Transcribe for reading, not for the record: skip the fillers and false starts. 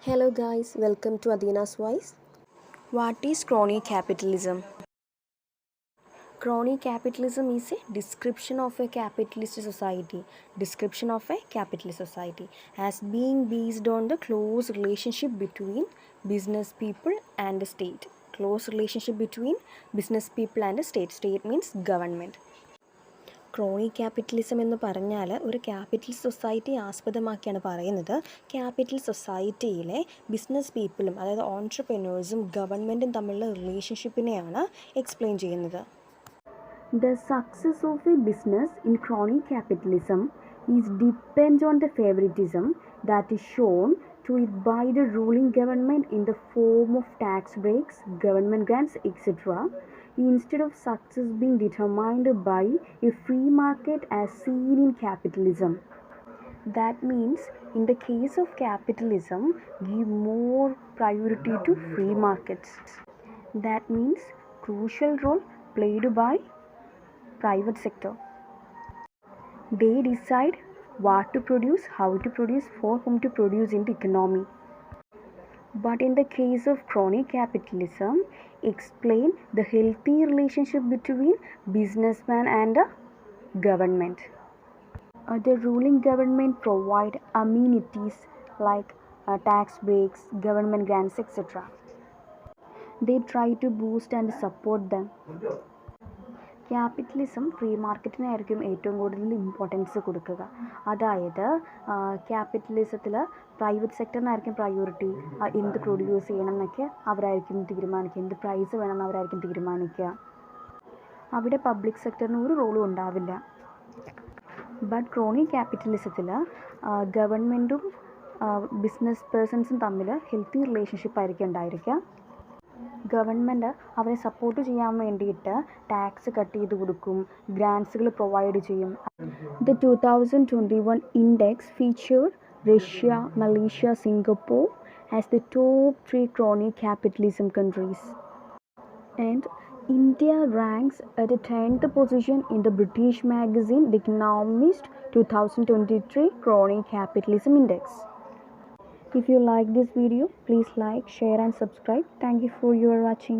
Hello guys, welcome to Adina's Voice. What is crony capitalism? Crony capitalism is a description of a capitalist society. Description of a capitalist society as being based on the close relationship between business people and the state. Close relationship between business people and the state. State means government. Crony capitalism എന്ന് പറഞ്ഞാൽ ഒരു capitalist society ആസ്പദമാക്കിയാണ് പറയുന്നത്. Capital സൊസൈറ്റിയിലെ business പീപ്പിളും അതായത് ഓൺട്രപ്രനേഴ്സും ഗവൺമെൻറ്റും തമ്മിലുള്ള റിലേഷൻഷിപ്പിനെയാണ് explain ചെയ്യുന്നത്. The success of a business in crony capitalism is depends on the favoritism that is shown to it by the ruling government in the form of tax breaks, government grants, etc. instead of success being determined by a free market as seen in capitalism. That means in the case of capitalism, give more priority to free markets. That means crucial role played by private sector. They decide what to produce, how to produce, for whom to produce in the economy. But in the case of crony capitalism, explain the healthy relationship between businessman and the government. The ruling government provide amenities like tax breaks, government grants, etc. They try to boost and support them. Capitalism free മാർക്കറ്റിനായിരിക്കും ഏറ്റവും കൂടുതൽ importance കൊടുക്കുക. അതായത് ക്യാപിറ്റലിസത്തിൽ private സെക്ടറിനായിരിക്കും priority. എന്ത് produce ചെയ്യണം എന്നൊക്കെ അവരായിരിക്കും തീരുമാനിക്കുക, എന്ത് പ്രൈസ് വേണമെന്ന് അവരായിരിക്കും തീരുമാനിക്കുക. അവിടെ പബ്ലിക് സെക്ടറിന് ഒരു റോളും ഉണ്ടാവില്ല. ബട്ട് ക്രോണി ക്യാപിറ്റലിസത്തിൽ ഗവൺമെൻറ്റും ബിസിനസ് പേഴ്സൺസും തമ്മിൽ ഹെൽത്തി റിലേഷൻഷിപ്പ് ആയിരിക്കും ഉണ്ടായിരിക്കുക. ഗവൺമെൻറ് അവരെ സപ്പോർട്ട് ചെയ്യാൻ വേണ്ടിയിട്ട് ടാക്സ് കട്ട് ചെയ്ത് കൊടുക്കും, ഗ്രാൻസുകൾ പ്രൊവൈഡ് ചെയ്യും. The 2021 index featured Russia, Malaysia, Singapore as the top 3 crony capitalism countries. And India ranks at the 10th position in the British magazine The Economist 2023 Crony Capitalism Index. If you like this video, please like, share and subscribe. Thank you for your watching.